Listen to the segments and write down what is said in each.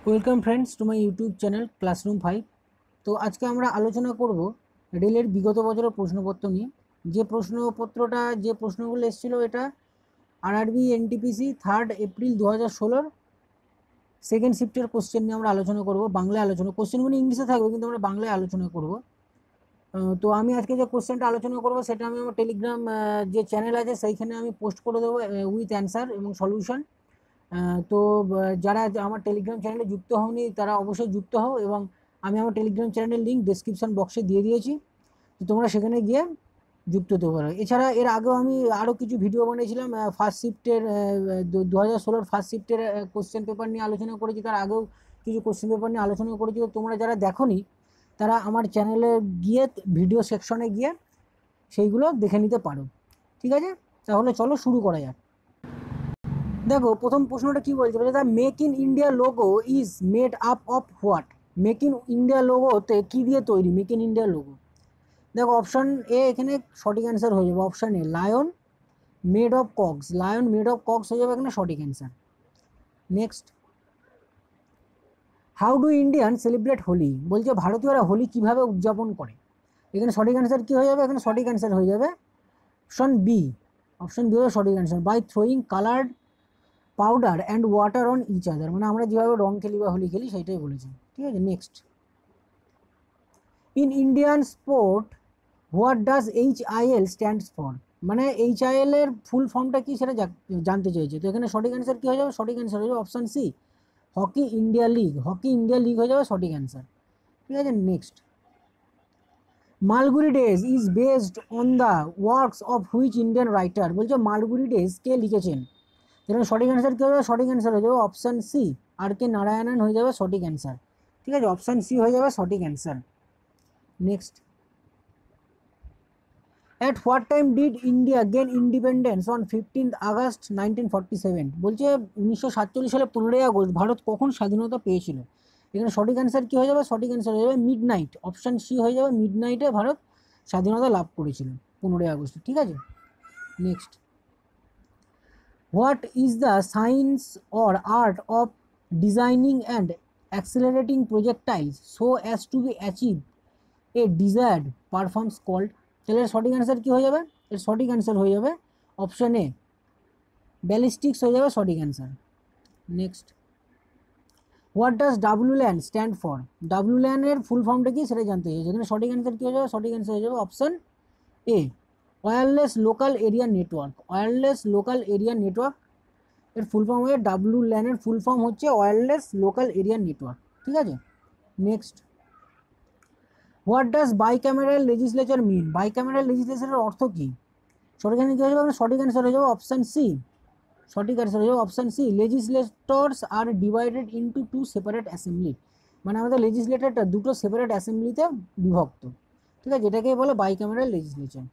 Welcome friends to my YouTube channel classroom 5। তো আজকে আমরা আলোচনা করব রেলের বিগত বছরের প্রশ্নপত্র নিয়ে। যে প্রশ্নগুলো এসেছিলো এটা আরআরবি এনটিপিসি 3 এপ্রিল 2016 সেকেন্ড শিফটের কোশ্চেন নিয়ে আমরা আলোচনা করব। বাংলায় আলোচনা, কোশ্চেনগুলো ইংলিশে থাকবে কিন্তু আমরা বাংলায় আলোচনা করব। তো আমি আজকে যে কোশ্চেনটা আলোচনা করব সেটা আমি আমার টেলিগ্রাম যে চ্যানেল আছে সেইখানে আমি পোস্ট করে দেবো উইথ অ্যান্সার এবং সলিউশন। তো যারা আমার টেলিগ্রাম চ্যানেলে যুক্ত হওনি তারা অবশ্যই যুক্ত হও, এবং আমি আমার টেলিগ্রাম চ্যানেলের লিঙ্ক ডেসক্রিপশন বক্সে দিয়ে দিয়েছি, তো তোমরা সেখানে গিয়ে যুক্ত হতে পারো। এছাড়া এর আগেও আমি আরও কিছু ভিডিও বানিয়েছিলাম ফার্স্ট শিফটের 2016 ফার্স্ট শিফটের কোশ্চেন পেপার নিয়ে আলোচনা করেছি, তার আগেও কিছু কোশ্চেন পেপার নিয়ে আলোচনা করেছি। তো তোমরা যারা দেখোনি তারা আমার চ্যানেলে গিয়ে ভিডিও সেকশনে গিয়ে সেইগুলো দেখে নিতে পারো। ঠিক আছে, তাহলে চলো শুরু করা যাক। দেখো প্রথম প্রশ্নটা কি বলছে, বলছে the Make in India logo is made up of what. Make in India লোগোতে কী দিয়ে তৈরি মেক ইন ইন্ডিয়া লোগো? দেখো অপশান এ এখানে সঠিক অ্যান্সার হয়ে যাবে, option A lion made of cocks. Lion made of cocks হয়ে যাবে এখানে সঠিক answer. Next, how do Indian celebrate Holi. বলছে ভারতীয়রা হোলি কীভাবে উদযাপন করে? এখানে সঠিক অ্যান্সার কী হয়ে যাবে? এখানে সঠিক অ্যান্সার হয়ে যাবে অপশান বি। অপশান বি হলো সঠিক answer, by throwing coloured powder and water on each other. মানে আমরা যেভাবে রং খেলি বা হোলি খেলি সেইটাই বলেছি। ঠিক আছে, next, in Indian sport what does HIL stands for. মানে HIL এর ফুল ফর্মটা কি সেটা জানতে চেয়েছে। তো এখানে সঠিক অ্যান্সার কী হয়ে যাবে? সঠিক অ্যান্সার হয়ে যাবে option C, hockey India league. Hockey India league হয়ে যাবে সঠিক অ্যান্সার। ঠিক আছে, next, Malgudi days is based on the works of which Indian writer. বলছে মালগুড়ি ডেজ কে লিখেছেন? এখানে সঠিক অ্যান্সার কী হবে? সঠিক অ্যান্সার হয়ে যাবে অপশান সি, R.K. নারায়ণন হয়ে যাবে সঠিক অ্যান্সার। ঠিক আছে, অপশান সি হয়ে যাবে সঠিক answer. Next, at what time did India gain independence on 15th August 1947। বলছে 1947 সালে 15ই আগস্ট ভারত কখন স্বাধীনতা পেয়েছিল? এখানে সঠিক অ্যান্সার কী হয়ে যাবে? সঠিক অ্যান্সার হয়ে যাবে মিড নাইট, অপশান সি হয়ে যাবে মিড নাইটে ভারত স্বাধীনতা লাভ করেছিল 15ই আগস্ট। ঠিক আছে, next, what is the science or art of designing and accelerating projectiles so as to be achieve a desired performs called. তাহলে এর সঠিক অ্যান্সার কী হয়ে যাবে? এর সঠিক অ্যান্সার হয়ে যাবে অপশান এ, ব্যালিস্টিক্স হয়ে যাবে সঠিক answer. Next, what does WLAN stand for. WLAN এর ফুল ফর্মটা কি সেটা জানতে চাই। যেখানে সঠিক অ্যান্সার কী হয়ে যাবে? সঠিক অ্যান্সার হয়ে যাবে option A, wireless local area network. ওয়্যারলেস লোকাল এরিয়া নেটওয়ার্ক এর ফুল ফর্ম হয়ে WLAN এর ফুল ফর্ম হচ্ছে ওয়্যারলেস লোকাল এরিয়া নেটওয়ার্ক। ঠিক আছে, next, what does bicameral legislature mean. Bicameral লেজিসলেচারের অর্থ কী? সঠিক অ্যান্সার কী হয়ে যাবে? সঠিক অ্যান্সার হয়ে যাবে অপশান সি, সঠিক অ্যান্সার হয়ে যাবে অপশান সি, লেজিসলেটর্স আর ডিভাইডেড ইন্টু 2 সেপারেট অ্যাসেম্বলি। মানে আমাদের লেজিসলেটরটা দুটো সেপারেট অ্যাসেম্বলিতে বিভক্ত। ঠিক আছে, এটাকেই বলে bicameral legislature.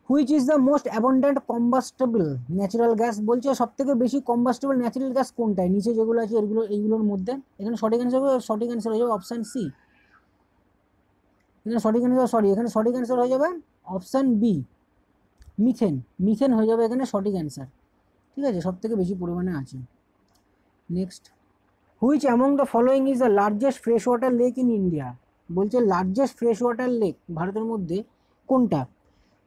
Which is the most abundant combustible natural gas. বলছে সব থেকে বেশি কম্বাস্টেবল ন্যাচারাল গ্যাস কোনটায়? নিচে যেগুলো আছে এইগুলোর মধ্যে। এখানে সঠিক অ্যান্সার হয়ে যাবে অপশান সি। এখানে সঠিক অ্যান্সার হয়ে যাবে অপশান বি, মিথেন। মিথেন হয়ে যাবে এখানে সঠিক অ্যান্সার। ঠিক আছে, সব থেকে বেশি পরিমাণে আছে। Next, which among the following is the largest fresh water lake in India. বলছে লার্জেস্ট ফ্রেশ ওয়াটার লেক ভারতের মধ্যে কোনটা?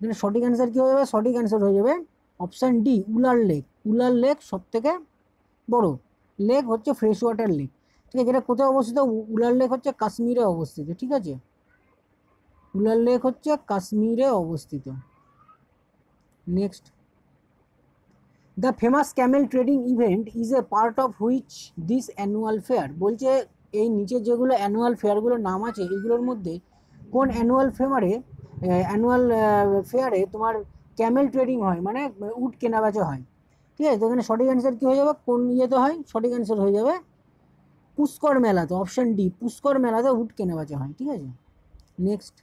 এখানে সঠিক অ্যান্সার কী হয়ে যাবে? সঠিক অ্যান্সার হয়ে যাবে option D, Wular lake. Wular lake সব থেকে বড় লেক হচ্ছে ফ্রেশ ওয়াটার লেক। ঠিক আছে, যেটা কোথায় অবস্থিত? উলার লেক হচ্ছে কাশ্মীরে অবস্থিত। ঠিক আছে, উলার লেক হচ্ছে কাশ্মীরে অবস্থিত। Next, the famous Camel trading event is a part of which this annual fair. বলছে এই নিচে যেগুলো অ্যানুয়াল ফেয়ারগুলোর নাম আছে এইগুলোর মধ্যে কোন অ্যানুয়াল ফেয়ারে তোমার ক্যামেল ট্রেডিং হয়, মানে উট কেনাবেচা হয়। ঠিক আছে, তো এখানে সঠিক অ্যান্সার কী হয়ে যাবে? কোন ইয়েতে হয়? সঠিক অ্যান্সার হয়ে যাবে পুষ্কর মেলাতে, অপশান ডি, পুষ্কর মেলাতে উট কেনাবেচা হয়। ঠিক আছে, next,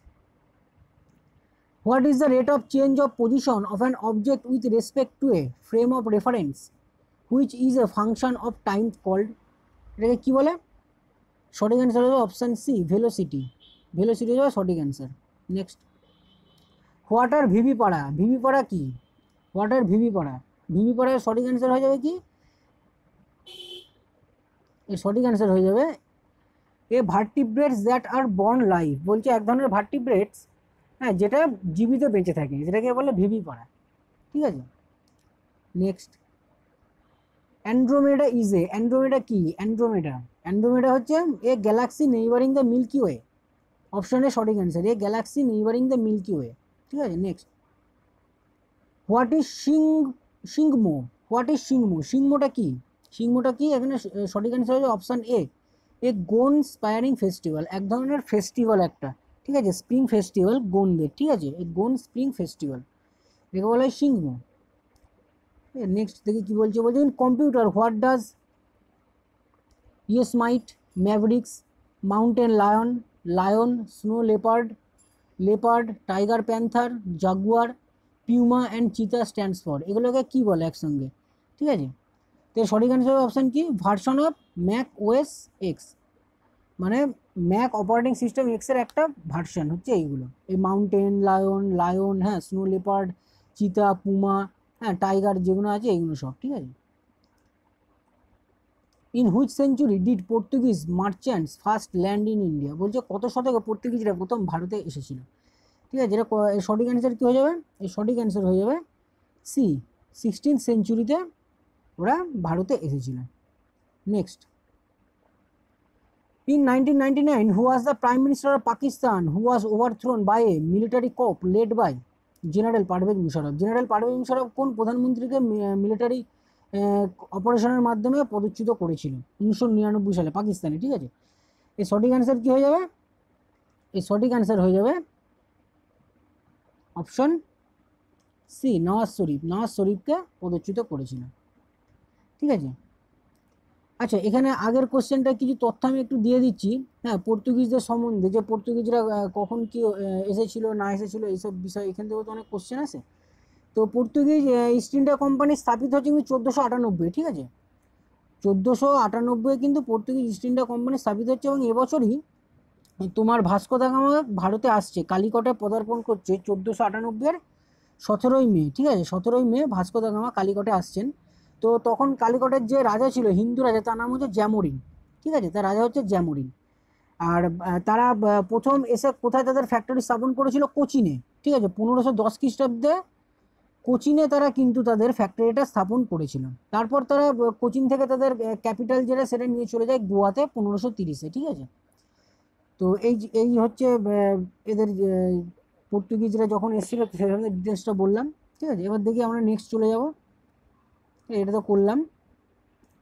what is the rate of change of position of an object with respect to a frame of reference which is a function of time called. এটাকে কী বলে? সঠিক অ্যান্সার হয়ে যাবে অপশান সি, ভেলোসিটি। ভেলোসিটি হয়ে যাবে সঠিক answer. Next, what are vivipara. Vivipara কি? What are ভিভিপাড়া। ভিভিপাড়ার সঠিক অ্যান্সার হয়ে যাবে কি? এর সঠিক অ্যান্সার হয়ে যাবে A vertebrates that are born live, বলছে এক ধরনের ভার্টিব্রেটস, হ্যাঁ, যেটা জীবিত বেঁচে থাকে, যেটাকে বলে ভিভিপারা। ঠিক আছে, next, Andromeda is a, Andromeda কি, অ্যান্ড্রোমেডা, অ্যান্ড্রোমেডা হচ্ছে a galaxy neighbouring the Milky Way, অপশনের সঠিক answer a galaxy neighbouring the Milky Way. ঠিক আছে, next, what is Singmo, what is Singmo, সিংমোটা কি, সিংমোটা কি, এখানে সঠিক অ্যান্সার হচ্ছে option A a gone spiring festival, এক ধরনের ফেস্টিভ্যাল একটা, ঠিক আছে, স্প্রিং ফেস্টিভ্যাল গোনদের, ঠিক আছে, এই গোন স্প্রিং ফেস্টিভ্যাল, একে বলা হয় সিংমো। নেক্সট দেখি কি বলছে, বলছে in computer what does Yosemite, Mavericks, Mountain Lion, Lion, Snow Leopard, Leopard, Tiger Panther, Jaguar, Puma and Cheetah stands for, এগুলোকে কী বলে একসঙ্গে, ঠিক আছে, তো সঠিক অ্যান্সার অপশান কি, version of Mac OS X, মানে ম্যাক অপারেটিং সিস্টেম এক্সের একটা ভার্সন হচ্ছে এইগুলো, এই মাউন্টেন লায়ন, লায়ন, হ্যাঁ, স্নো লেপার্ড, চিতা, পুমা, হ্যাঁ, টাইগার যেগুলো আছে এইগুলো সব, ঠিক আছে। In which century did Portuguese merchants first land in India, বলছে কত শতকে পর্তুগিজরা প্রথম ভারতে এসেছিল, ঠিক আছে, যেটা সঠিক অ্যান্সার কী হয়ে যাবে, এই সঠিক অ্যান্সার হয়ে যাবে সি, 16th সেঞ্চুরিতে ওরা ভারতে এসেছিল। Next, in 1999 who was the prime minister of Pakistan who was overthrown by a military coup led by general Pervez Musharraf, general Pervez Musharraf কোন প্রধানমন্ত্রীকে মিলিটারি অপারেশনের মাধ্যমে পদচ্যুত করেছিল 1999 সালে পাকিস্তানে, ঠিক আছে, এই সঠিক অ্যান্সার কী হয়ে যাবে, এই সঠিক অ্যান্সার হয়ে যাবে অপশন সি নওয়াজ শরীফ, নওয়াজ শরীফকে পদচ্যুত করেছিল, ঠিক আছে। আচ্ছা, এখানে আগের কোশ্চেনটা কিছু তথ্য আমি একটু দিয়ে দিচ্ছি, হ্যাঁ, পর্তুগিজদের সম্বন্ধে, যে পর্তুগিজরা কখন কি এসেছিল না এসেছিল এইসব বিষয়, এখান থেকেও তো অনেক কোশ্চেন আছে। তো পর্তুগিজ ইস্ট ইন্ডিয়া কোম্পানি স্থাপিত হচ্ছে কিন্তু 1498, ঠিক আছে, 1498 কিন্তু পর্তুগিজ ইস্ট ইন্ডিয়া কোম্পানি স্থাপিত হচ্ছে, এবং এবছরই তোমার ভাস্কো দা গামা ভারতে আসছে, কালিকটে পদার্পণ করছে 1498-এর 17ই মে, ঠিক আছে, 17ই মে ভাস্কো দা গামা কালিকটে আসছেন। তো তখন কালিকটের যে রাজা ছিল, হিন্দু রাজা, তার নাম হচ্ছে জ্যামোরিন, ঠিক আছে, তার রাজা হচ্ছে জ্যামোরিন। আর তারা প্রথম এসে কোথায় তাদের ফ্যাক্টরি স্থাপন করেছিল, কোচিনে, ঠিক আছে, 1510 খ্রিস্টাব্দে কোচিনে তারা কিন্তু তাদের ফ্যাক্টরিটা স্থাপন করেছিল। তারপর তারা কোচিন থেকে তাদের ক্যাপিটাল যেটা সেটা নিয়ে চলে যায় গোয়াতে 1530-এ, ঠিক আছে। তো এই হচ্ছে এদের পর্তুগিজরা যখন এসেছিল সেখানে ডিটেলসটা বললাম, ঠিক আছে। এবার দেখি আমরা নেক্সট চলে যাব, এটা তো করলাম,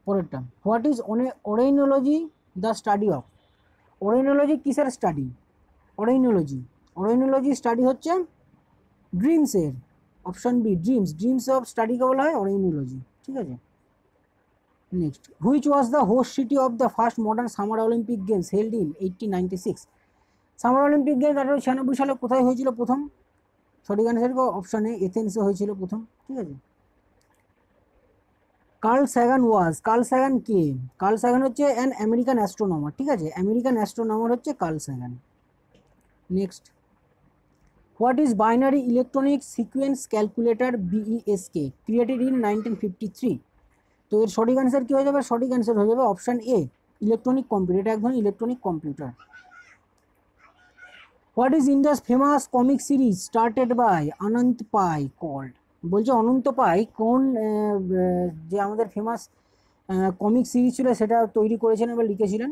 পরেরটা, what is oneirology the study of, oneirology কিসের স্টাডি, ওরেইনোলজি, ওরেইনোলজি স্টাডি হচ্ছে ড্রিমসের, option B dreams, dreams of স্টাডিকে বলা হয় ওরেইনোলজি, ঠিক আছে। Next, which was the host city of the first modern summer Olympic games held in 1896, summer Olympic games 1896 সালে কোথায় হয়েছিল প্রথম, সঠিক অ্যান্সার অপশানে এথেন্সে হয়েছিল প্রথম, ঠিক আছে। Carl Sagan was, Carl Sagan কে, কার্ল স্যাগান হচ্ছে অ্যান আমেরিকান অ্যাস্ট্রোনমার, ঠিক আছে, আমেরিকান অ্যাস্ট্রোনমার হচ্ছে Carl Sagan. Next, what is binary electronic sequence calculator BESK created in 1953, তো এর সঠিক অ্যান্সার কী হয়ে যাবে, সঠিক অ্যান্সার হয়ে যাবে অপশান এ ইলেকট্রনিক কম্পিউটার, এটা এক ধরনের electronic computer. What is India's famous comic series started by Anant Pai called, বলছে অনন্ত পাই কোন যে আমাদের ফেমাস কমিক সিরিজ ছিল সেটা তৈরি করেছিলেন বা লিখেছিলেন,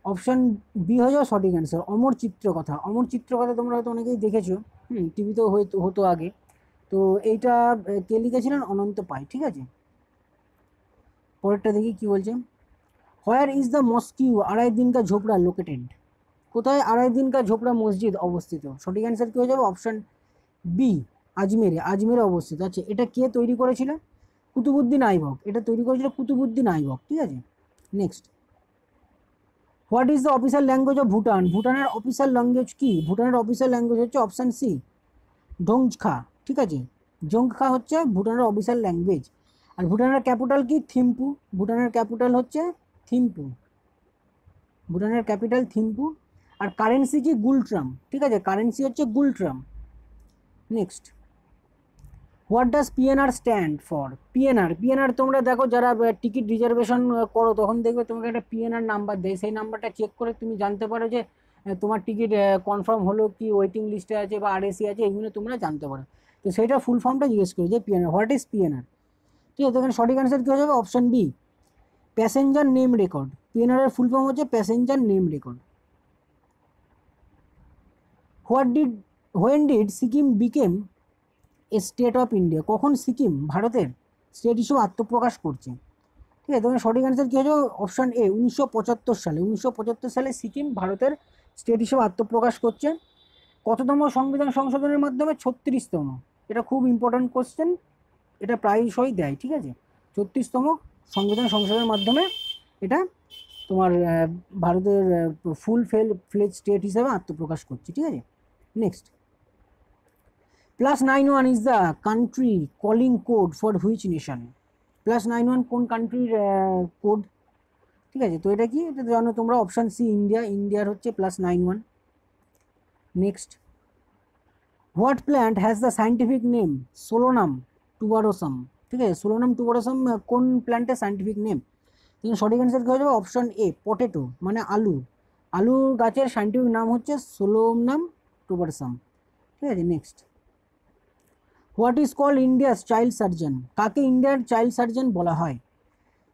অপশান বি হয়ে যাবে সঠিক অ্যান্সার অমর চিত্রকথা, অমর চিত্রকথা তোমরা হয়তো অনেকেই দেখেছো, টিভিতেও হতো আগে, তো এইটা কে লিখেছিলেন, অনন্ত পাই, ঠিক আছে। পরেরটা দেখি কি বলছে, হোয়ার ইজ দ্য মস্কিউ আড়াই দিন কা ঝোপড়া লোকেটেড, কোথায় আড়াই দিন কা ঝোপড়া মসজিদ অবস্থিত, সঠিক অ্যান্সার কী হয়ে যাবে অপশান বি আজমেরে, আজমেরে অবস্থিত। আচ্ছা, এটা কে তৈরি করেছিল, কুতুবুদ্দিন আইবক, এটা তৈরি করেছিল কুতুবুদ্দিন আইবক, ঠিক আছে। Next, what is the official language of Bhutan, ভুটানের অফিসিয়াল ল্যাঙ্গুয়েজ কি, ভুটানের অফিসিয়াল ল্যাঙ্গুয়েজ হচ্ছে অপশান সি ডোংখা, ঠিক আছে, জোংখা হচ্ছে ভুটানের অফিসিয়াল ল্যাঙ্গুয়েজ। আর ভুটানের ক্যাপিটাল কি, থিম্পু, ভুটানের ক্যাপিটাল হচ্ছে থিম্পু, ভুটানের ক্যাপিটাল থিম্পু। আর কারেন্সি কি, গুলট্রাম, ঠিক আছে, কারেন্সি হচ্ছে ngultrum. Next, what does PNR stand for? PNR তোমরা দেখো যারা টিকিট রিজার্ভেশন করো তখন দেখবে তোমাকে একটা পিএনআর নাম্বার দেয়, সেই নাম্বারটা চেক করে তুমি জানতে পারো যে তোমার টিকিট কনফার্ম হলো কি, ওয়েটিং লিস্টে আছে বা আরএসি আছে, এইগুলো তোমরা জানতে পারো। তো সেইটা ফুল ফর্মটা জিজ্ঞেস করো যে পিএনআর, হোয়াট ইজ পিএনআর। ঠিক আছে, এখানে সঠিক অ্যান্সার কী হয়ে যাবে? Option B, passenger name record. PNR এর ফুল ফর্ম হচ্ছে passenger name record. When did Sikkim became a state of India? কখন সিকিম ভারতের স্টেট হিসেবে আত্মপ্রকাশ করছে? ঠিক আছে, তখন সঠিক অ্যান্সার কী হয়েছে? অপশান এ, 1975 সালে। 1975 সালে সিকিম ভারতের স্টেট হিসেবে আত্মপ্রকাশ করছে। কততম সংবিধান সংশোধনের মাধ্যমে? 36তম। এটা খুব ইম্পর্ট্যান্ট কোশ্চেন, এটা প্রায়শই দেয়। ঠিক আছে, 36তম সংবিধান সংশোধনের মাধ্যমে এটা তোমার ভারতের ফুল স্টেট হিসেবে আত্মপ্রকাশ করছে। ঠিক আছে, next, +91 is the country calling code for which nation? +91 কোন কান্ট্রির কোড? ঠিক আছে, তো এটা কি, এটা জানো তোমরা, অপশান সি, ইন্ডিয়া। ইন্ডিয়ার হচ্ছে +91। Next, what plant has the scientific name Solanum tuberosum? ঠিক আছে, সোলোনাম টুবারোসাম কোন প্ল্যান্টের সায়েন্টিফিক নেম? কিন্তু সঠিক অ্যান্সার কী হয়ে যাবে? অপশান এ, পটেটো, মানে আলু। আলু গাছের সায়েন্টিফিক নাম হচ্ছে সোলোনাম টুবারোসাম। ঠিক আছে, next, what is called India's child surgeon? কাকে ইন্ডিয়ার চাইল্ড সার্জন বলা হয়?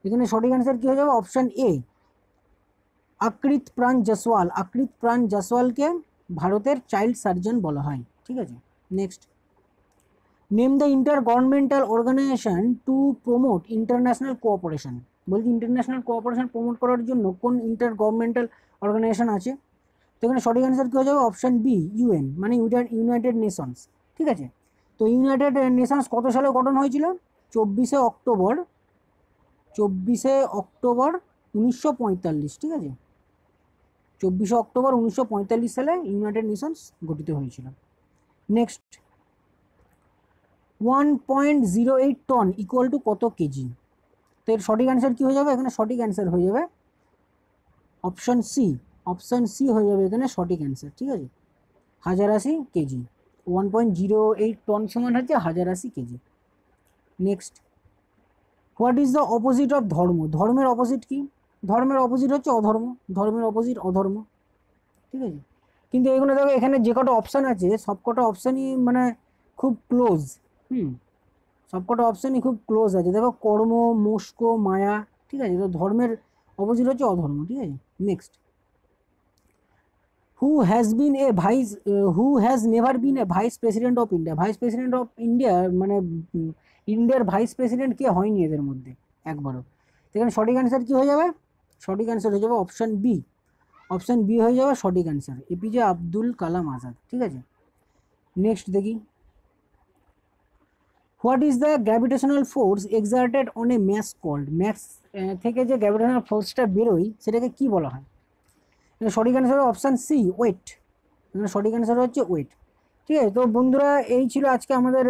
এখানে সঠিক অ্যান্সার কী হয়ে যাবে? অপশান এ, আকৃত প্রাণ জসওয়াল। আকৃত প্রাণ জসওয়ালকে ভারতের চাইল্ড সার্জন বলা হয়। ঠিক আছে, next, name the intergovernmental organisation to promote international cooperation. বলছি ইন্টারন্যাশনাল কোঅপারেশন প্রমোট করার জন্য কোন ইন্টার গভর্নমেন্টাল অর্গানাইজেশন আছে? তো এখানে সঠিক অ্যান্সার কী হয়ে যাবে? অপশান বি, ইউএন, মানে ইউনাইটেড নেশনস। ঠিক আছে, তো ইউনাইটেড নেশনস কত সালে গঠন হয়েছিল? 24শে অক্টোবর 1945। ঠিক আছে, 24শে অক্টোবর 1945 সালে ইউনাইটেড নেশনস গঠিত হয়েছিল। নেক্সট, 1.08 টন ইকুয়াল টু কত কেজি? তো এর সঠিক অ্যান্সার কী হয়ে যাবে? এখানে সঠিক অ্যান্সার হয়ে যাবে অপশান সি। অপশান সি হয়ে যাবে এখানে সঠিক অ্যান্সার। ঠিক আছে, 1080 কেজি। 1.08 টন সমান হচ্ছে 1080 KG. Next, what is the opposite of ধর্ম? ধর্মের অপোজিট কি? ধর্মের অপোজিট হচ্ছে অধর্ম। ধর্মের অপোজিট অধর্ম। ঠিক আছে, কিন্তু এগুলো দেখো এখানে যে কটা অপশান আছে সব কটা অপশানই মানে খুব ক্লোজ। সব কটা অপশানই খুব ক্লোজ আছে। দেখো, কর্ম, মোক্ষ, মায়া। ঠিক আছে, তো ধর্মের অপোজিট হচ্ছে অধর্ম। ঠিক আছে, next, who has never been A vice president of India? Vice president of India মানে ইন্ডিয়ার ভাইস প্রেসিডেন্ট কে হয়নি এদের মধ্যে একবারও? এখানে সঠিক অ্যান্সার কী হয়ে যাবে? সঠিক অ্যান্সার হয়ে যাবে অপশান বি। অপশান বি হয়ে যাবে সঠিক অ্যান্সার, এপিজে আব্দুল কালাম আজাদ। ঠিক আছে, নেক্সট দেখি, what is the gravitational force exerted on a mass called? Mass থেকে যে গ্র্যাভিটেশনাল ফোর্সটা বেরোয় সেটাকে কি বলা হয়? সঠিক অ্যান্সার অপশান সি, ওয়েট। সঠিক অ্যান্সার হচ্ছে ওয়েট। ঠিক আছে, তো বন্ধুরা এই ছিল আজকে আমাদের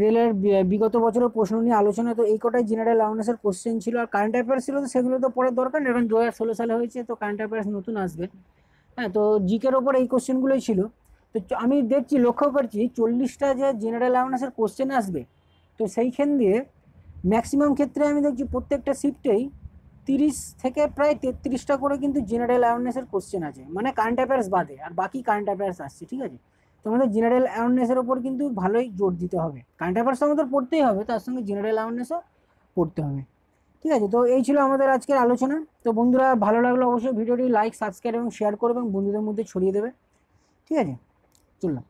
রেলের বিগত বছরের প্রশ্ন নিয়ে আলোচনা। তো এই কটাই জেনারেল অ্যাওয়ারনেসের কোশ্চেন ছিল। আর কারেন্ট অ্যাফেয়ার্স ছিল, তো সেগুলো তো পড়ার দরকার নেই, এখন 2016 সালে হয়েছে, তো কারেন্ট অ্যাফেয়ার্স নতুন আসবে। হ্যাঁ, তো জিকের ওপর এই কোশ্চেনগুলোই ছিল। তো আমি দেখছি, লক্ষ্য করছি 40টা যে জেনারেল অ্যাওয়ারনেসের কোশ্চেন আসবে, তো সেইখান দিয়ে ম্যাক্সিমাম ক্ষেত্রে আমি দেখছি প্রত্যেকটা শিফটেই 30 থেকে প্রায় 33টা করে কিন্তু জেনারেল অ্যাওয়ারনেসের কোশ্চেন আছে, মানে কারেন্ট অ্যাফেয়ার্স বাদে, আর বাকি কারেন্ট অ্যাফেয়ার্স আসছে। ঠিক আছে, তোমাদের জেনারেল অ্যাওয়ারনেসের ওপর কিন্তু ভালোই জোর দিতে হবে। কারেন্ট অ্যাফেয়ার্স আমাদের পড়তেই হবে, তার সঙ্গে জেনারেল অ্যাওয়ারনেসও পড়তে হবে। ঠিক আছে, তো এই ছিল আমাদের আজকের আলোচনা। তো বন্ধুরা ভালো লাগলো অবশ্যই ভিডিওটি লাইক, সাবস্ক্রাইব এবং শেয়ার করবে এবং বন্ধুদের মধ্যে ছড়িয়ে দেবে। ঠিক আছে, চললাম।